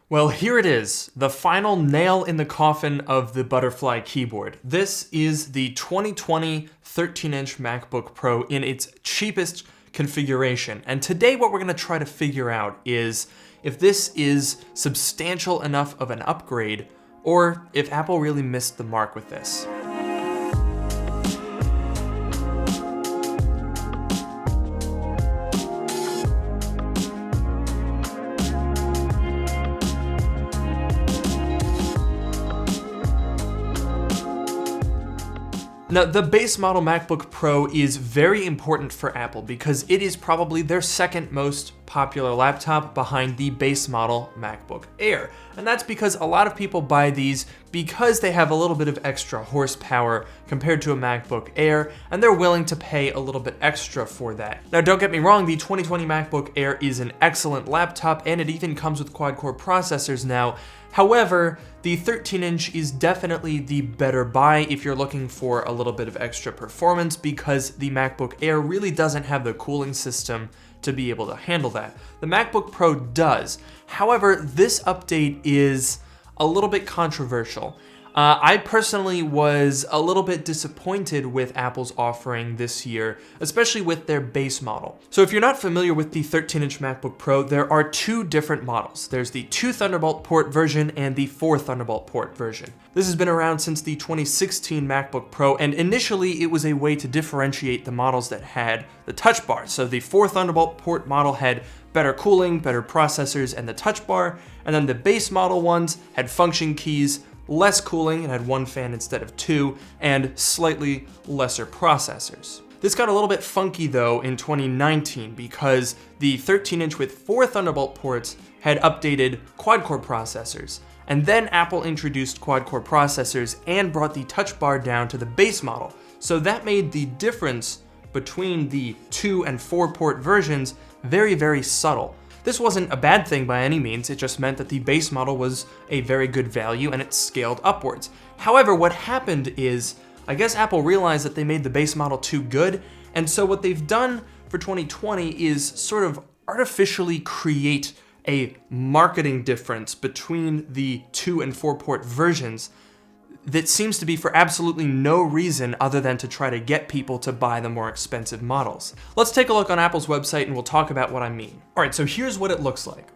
Well, here it is, the final nail in the coffin of the butterfly keyboard. This is the 2020 13-inch MacBook Pro in its cheapest configuration. And today what we're going to try to figure out is if this is substantial enough of an upgrade, or if Apple really missed the mark with this. Now, the base model MacBook Pro is very important for Apple because it is probably their second most popular laptop behind the base model MacBook Air. And that's because a lot of people buy these because they have a little bit of extra horsepower compared to a MacBook Air, and they're willing to pay a little bit extra for that. Now, don't get me wrong, the 2020 MacBook Air is an excellent laptop, and it even comes with quad-core processors now. However, the 13-inch is definitely the better buy if you're looking for a little bit of extra performance because the MacBook Air really doesn't have the cooling system to be able to handle that. The MacBook Pro does. However, this update is a little bit controversial. I personally was a little bit disappointed with Apple's offering this year, especially with their base model. So if you're not familiar with the 13-inch MacBook Pro, there are two different models. There's the 2 Thunderbolt port version and the 4 Thunderbolt port version. This has been around since the 2016 MacBook Pro, and initially it was a way to differentiate the models that had the touch bar. So the 4 Thunderbolt port model had better cooling, better processors, and the touch bar, and then the base model ones had function keys, less cooling, and had one fan instead of two, and slightly lesser processors. This got a little bit funky though in 2019 because the 13-inch with 4 Thunderbolt ports had updated quad-core processors, and then Apple introduced quad-core processors and brought the touch bar down to the base model. So that made the difference between the 2 and 4 port versions very, very subtle. This wasn't a bad thing by any means, it just meant that the base model was a very good value and it scaled upwards. However, what happened is, I guess Apple realized that they made the base model too good, and so what they've done for 2020 is sort of artificially create a marketing difference between the 2 and 4 port versions that seems to be for absolutely no reason other than to try to get people to buy the more expensive models. Let's take a look on Apple's website and we'll talk about what I mean. All right, so here's what it looks like.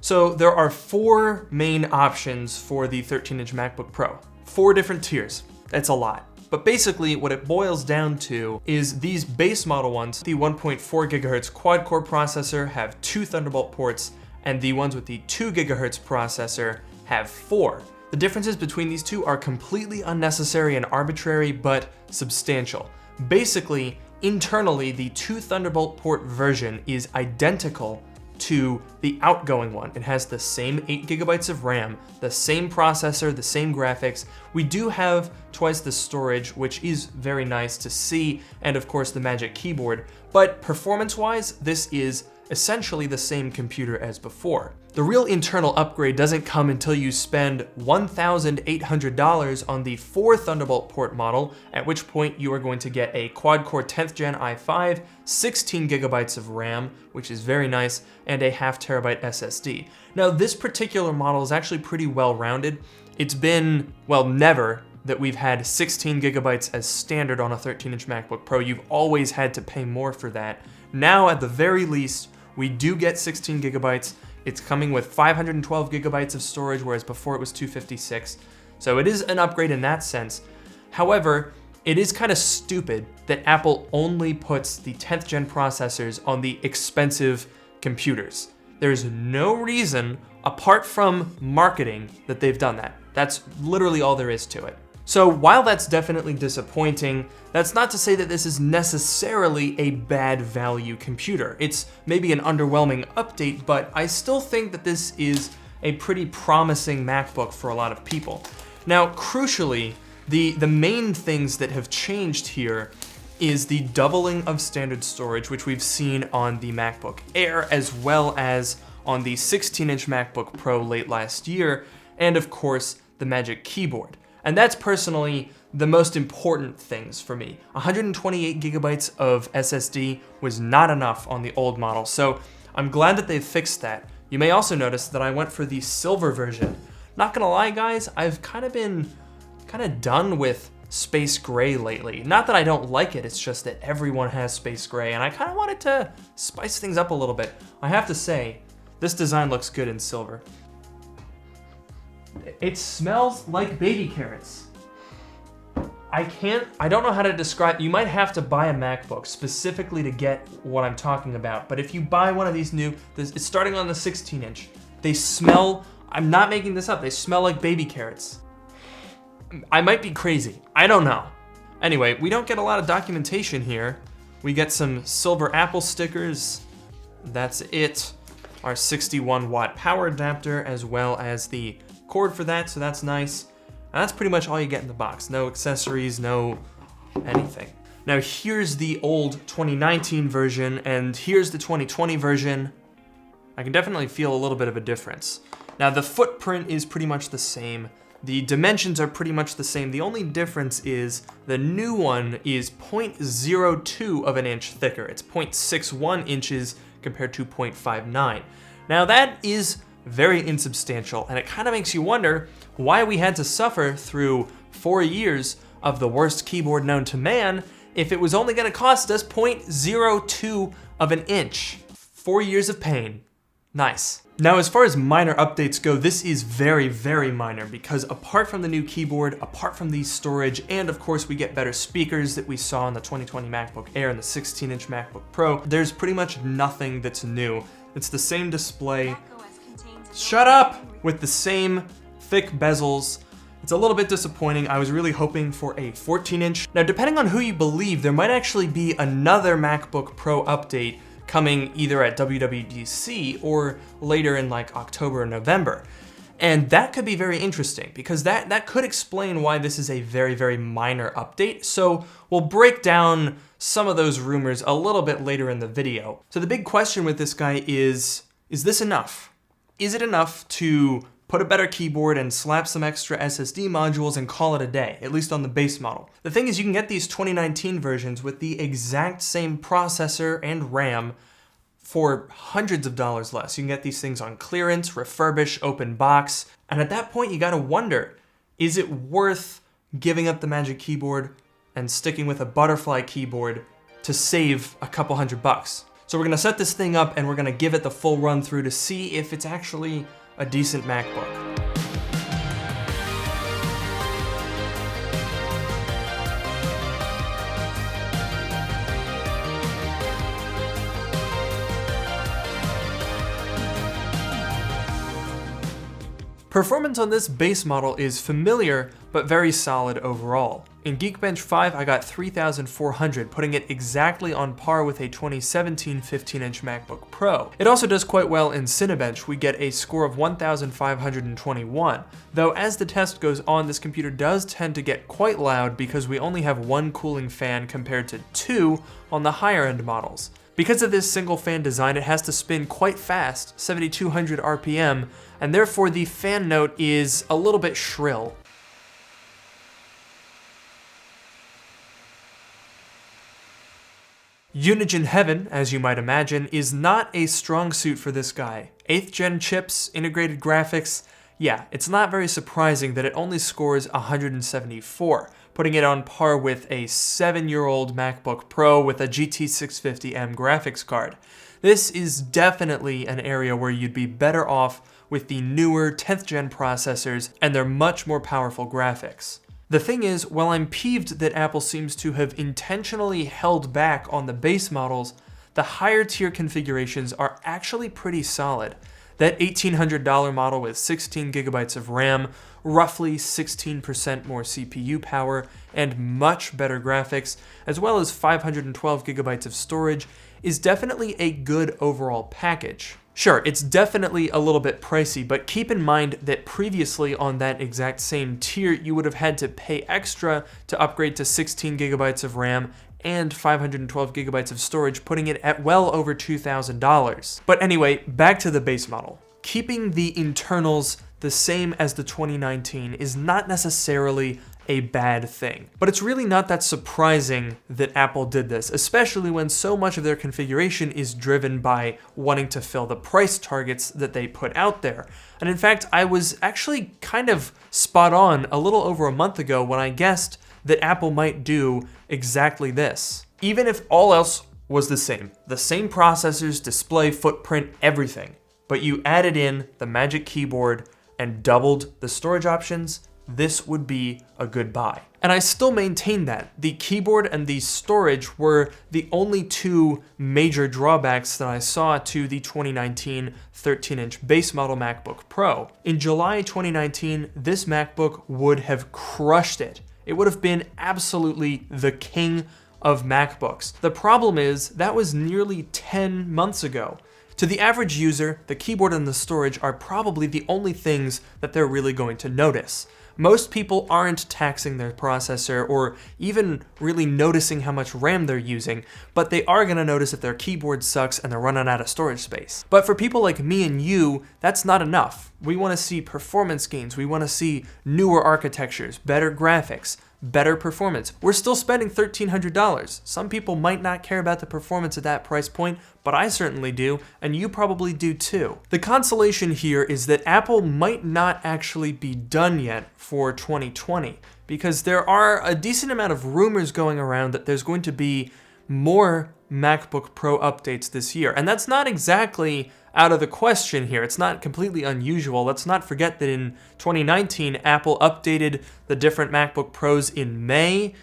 So there are 4 main options for the 13-inch MacBook Pro. 4 different tiers. That's a lot. But basically what it boils down to is these base model ones, the 1.4 gigahertz quad-core processor have 2 Thunderbolt ports, and the ones with the 2 gigahertz processor have 4. The differences between these two are completely unnecessary and arbitrary, but substantial. Basically, internally, the 2 Thunderbolt port version is identical to the outgoing one. It has the same 8 gigabytes of RAM, the same processor, the same graphics. We do have twice the storage, which is very nice to see, and of course the Magic Keyboard, but performance-wise, this is essentially the same computer as before. The real internal upgrade doesn't come until you spend $1,800 on the 4 Thunderbolt port model, at which point you are going to get a quad-core 10th gen i5, 16 gigabytes of RAM, which is very nice, and a 0.5 terabyte SSD. Now, this particular model is actually pretty well-rounded. It's been, well, never that we've had 16 gigabytes as standard on a 13-inch MacBook Pro. You've always had to pay more for that. Now, at the very least, we do get 16 gigabytes. It's coming with 512 gigabytes of storage, whereas before it was 256. So it is an upgrade in that sense. However, it is kind of stupid that Apple only puts the 10th gen processors on the expensive computers. There's no reason, apart from marketing, that they've done that. That's literally all there is to it. So while that's definitely disappointing, that's not to say that this is necessarily a bad value computer. It's maybe an underwhelming update, but I still think that this is a pretty promising MacBook for a lot of people. Now, crucially, the main things that have changed here is the doubling of standard storage, which we've seen on the MacBook Air, as well as on the 16-inch MacBook Pro late last year, and of course, the Magic Keyboard. And that's personally the most important things for me. 128 gigabytes of SSD was not enough on the old model, so I'm glad that they've fixed that. You may also notice that I went for the silver version. Not gonna lie, guys, I've been done with space gray lately. Not that I don't like it, it's just that everyone has space gray, and I kind of wanted to spice things up a little bit. I have to say, this design looks good in silver. It smells like baby carrots. I don't know how to describe, you might have to buy a MacBook specifically to get what I'm talking about, but if you buy one of these it's starting on the 16-inch, they smell, I'm not making this up, they smell like baby carrots. I might be crazy, I don't know. Anyway, we don't get a lot of documentation here. We get some silver Apple stickers, that's it. Our 61-watt power adapter, as well as the cord for that, so that's nice. And that's pretty much all you get in the box. No accessories, no anything. Now here's the old 2019 version, and here's the 2020 version. I can definitely feel a little bit of a difference. Now the footprint is pretty much the same. The dimensions are pretty much the same. The only difference is the new one is 0.02 of an inch thicker. It's 0.61 inches compared to 0.59. Now that is very insubstantial, and it kind of makes you wonder why we had to suffer through 4 years of the worst keyboard known to man if it was only going to cost us 0.02 of an inch. 4 years of pain. Nice. Now, as far as minor updates go, this is very, very minor because apart from the new keyboard, apart from the storage, and of course we get better speakers that we saw in the 2020 MacBook Air and the 16-inch MacBook Pro, there's pretty much nothing that's new. It's the same display. Shut up! With the same thick bezels. It's a little bit disappointing. I was really hoping for a 14-inch. Now, depending on who you believe, there might actually be another MacBook Pro update coming either at WWDC or later in like October or November. And that could be very interesting because that could explain why this is a very, very minor update. So we'll break down some of those rumors a little bit later in the video. So the big question with this guy is this enough? Is it enough to put a better keyboard and slap some extra SSD modules and call it a day, at least on the base model? The thing is, you can get these 2019 versions with the exact same processor and RAM for hundreds of dollars less. You can get these things on clearance, refurbish, open box, and at that point you gotta wonder, is it worth giving up the Magic Keyboard and sticking with a butterfly keyboard to save a couple $100? So we're gonna set this thing up and we're gonna give it the full run through to see if it's actually a decent MacBook. Performance on this base model is familiar, but very solid overall. In Geekbench 5, I got 3,400, putting it exactly on par with a 2017 15-inch MacBook Pro. It also does quite well in Cinebench. We get a score of 1,521, though as the test goes on, this computer does tend to get quite loud because we only have one cooling fan compared to 2 on the higher-end models. Because of this single fan design, it has to spin quite fast, 7,200 RPM, and therefore the fan note is a little bit shrill. Unigine Heaven, as you might imagine, is not a strong suit for this guy. 8th gen chips, integrated graphics, yeah, it's not very surprising that it only scores 174, putting it on par with a 7-year-old MacBook Pro with a GT 650M graphics card. This is definitely an area where you'd be better off with the newer 10th gen processors and their much more powerful graphics. The thing is, while I'm peeved that Apple seems to have intentionally held back on the base models, the higher tier configurations are actually pretty solid. That $1,800 model with 16 gigabytes of RAM, roughly 16% more CPU power, and much better graphics, as well as 512 gigabytes of storage, is definitely a good overall package. Sure, it's definitely a little bit pricey, but keep in mind that previously on that exact same tier, you would have had to pay extra to upgrade to 16 gigabytes of RAM and 512 gigabytes of storage, putting it at well over $2,000. But anyway, back to the base model. Keeping the internals the same as the 2019 is not necessarily a bad thing. But it's really not that surprising that Apple did this, especially when so much of their configuration is driven by wanting to fill the price targets that they put out there. And in fact, I was actually kind of spot on a little over a month ago when I guessed that Apple might do exactly this. Even if all else was the same processors, display, footprint, everything, but you added in the Magic Keyboard and doubled the storage options, this would be a good buy. And I still maintain that. The keyboard and the storage were the only two major drawbacks that I saw to the 2019 13-inch base model MacBook Pro. In July 2019, this MacBook would have crushed it. It would have been absolutely the king of MacBooks. The problem is that was nearly 10 months ago. To the average user, the keyboard and the storage are probably the only things that they're really going to notice. Most people aren't taxing their processor or even really noticing how much RAM they're using, but they are going to notice if their keyboard sucks and they're running out of storage space. But for people like me and you, that's not enough. We want to see performance gains. We want to see newer architectures, better graphics, better performance. We're still spending $1,300. Some people might not care about the performance at that price point, but I certainly do, and you probably do too. The consolation here is that Apple might not actually be done yet for 2020, because there are a decent amount of rumors going around that there's going to be more MacBook Pro updates this year, and that's not exactly out of the question here. It's not completely unusual. Let's not forget that in 2019, Apple updated the different MacBook Pros in May,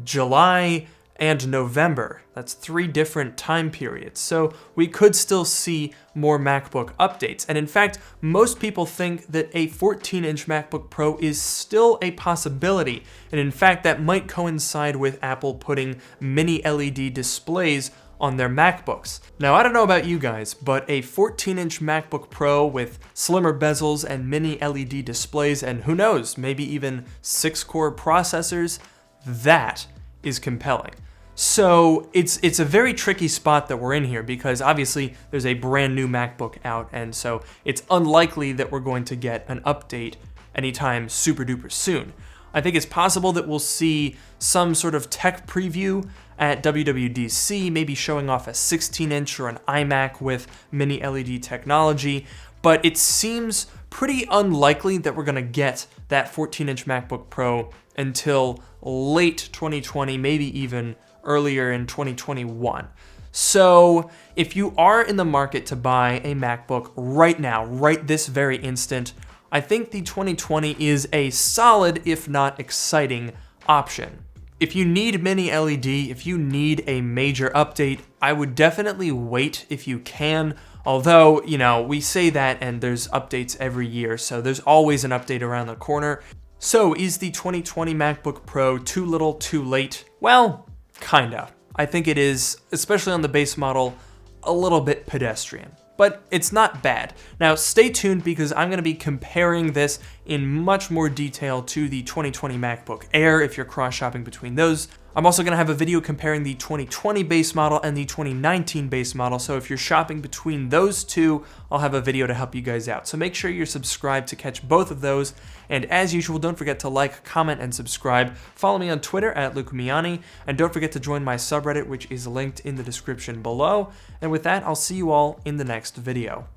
July, and November. That's 3 different time periods. So we could still see more MacBook updates. And in fact, most people think that a 14-inch MacBook Pro is still a possibility. And in fact, that might coincide with Apple putting mini LED displays on their MacBooks. Now, I don't know about you guys, but a 14-inch MacBook Pro with slimmer bezels and mini LED displays, and who knows, maybe even 6-core processors, that is compelling. So it's a very tricky spot that we're in here, because obviously there's a brand new MacBook out, and so it's unlikely that we're going to get an update anytime super duper soon. I think it's possible that we'll see some sort of tech preview at WWDC, maybe showing off a 16-inch or an iMac with mini LED technology, but it seems pretty unlikely that we're gonna get that 14-inch MacBook Pro until late 2020, maybe even earlier in 2021. So if you are in the market to buy a MacBook right now, right this very instant, I think the 2020 is a solid, if not exciting, option. If you need mini LED, if you need a major update, I would definitely wait if you can. Although, you know, we say that and there's updates every year, so there's always an update around the corner. So is the 2020 MacBook Pro too little, too late? Well, kinda. I think it is, especially on the base model, a little bit pedestrian. But it's not bad. Now stay tuned, because I'm gonna be comparing this in much more detail to the 2020 MacBook Air if you're cross-shopping between those. I'm also gonna have a video comparing the 2020 base model and the 2019 base model, so if you're shopping between those two, I'll have a video to help you guys out. So make sure you're subscribed to catch both of those, and as usual, don't forget to like, comment, and subscribe. Follow me on Twitter at Luke Miani, and don't forget to join my subreddit, which is linked in the description below. And with that, I'll see you all in the next video.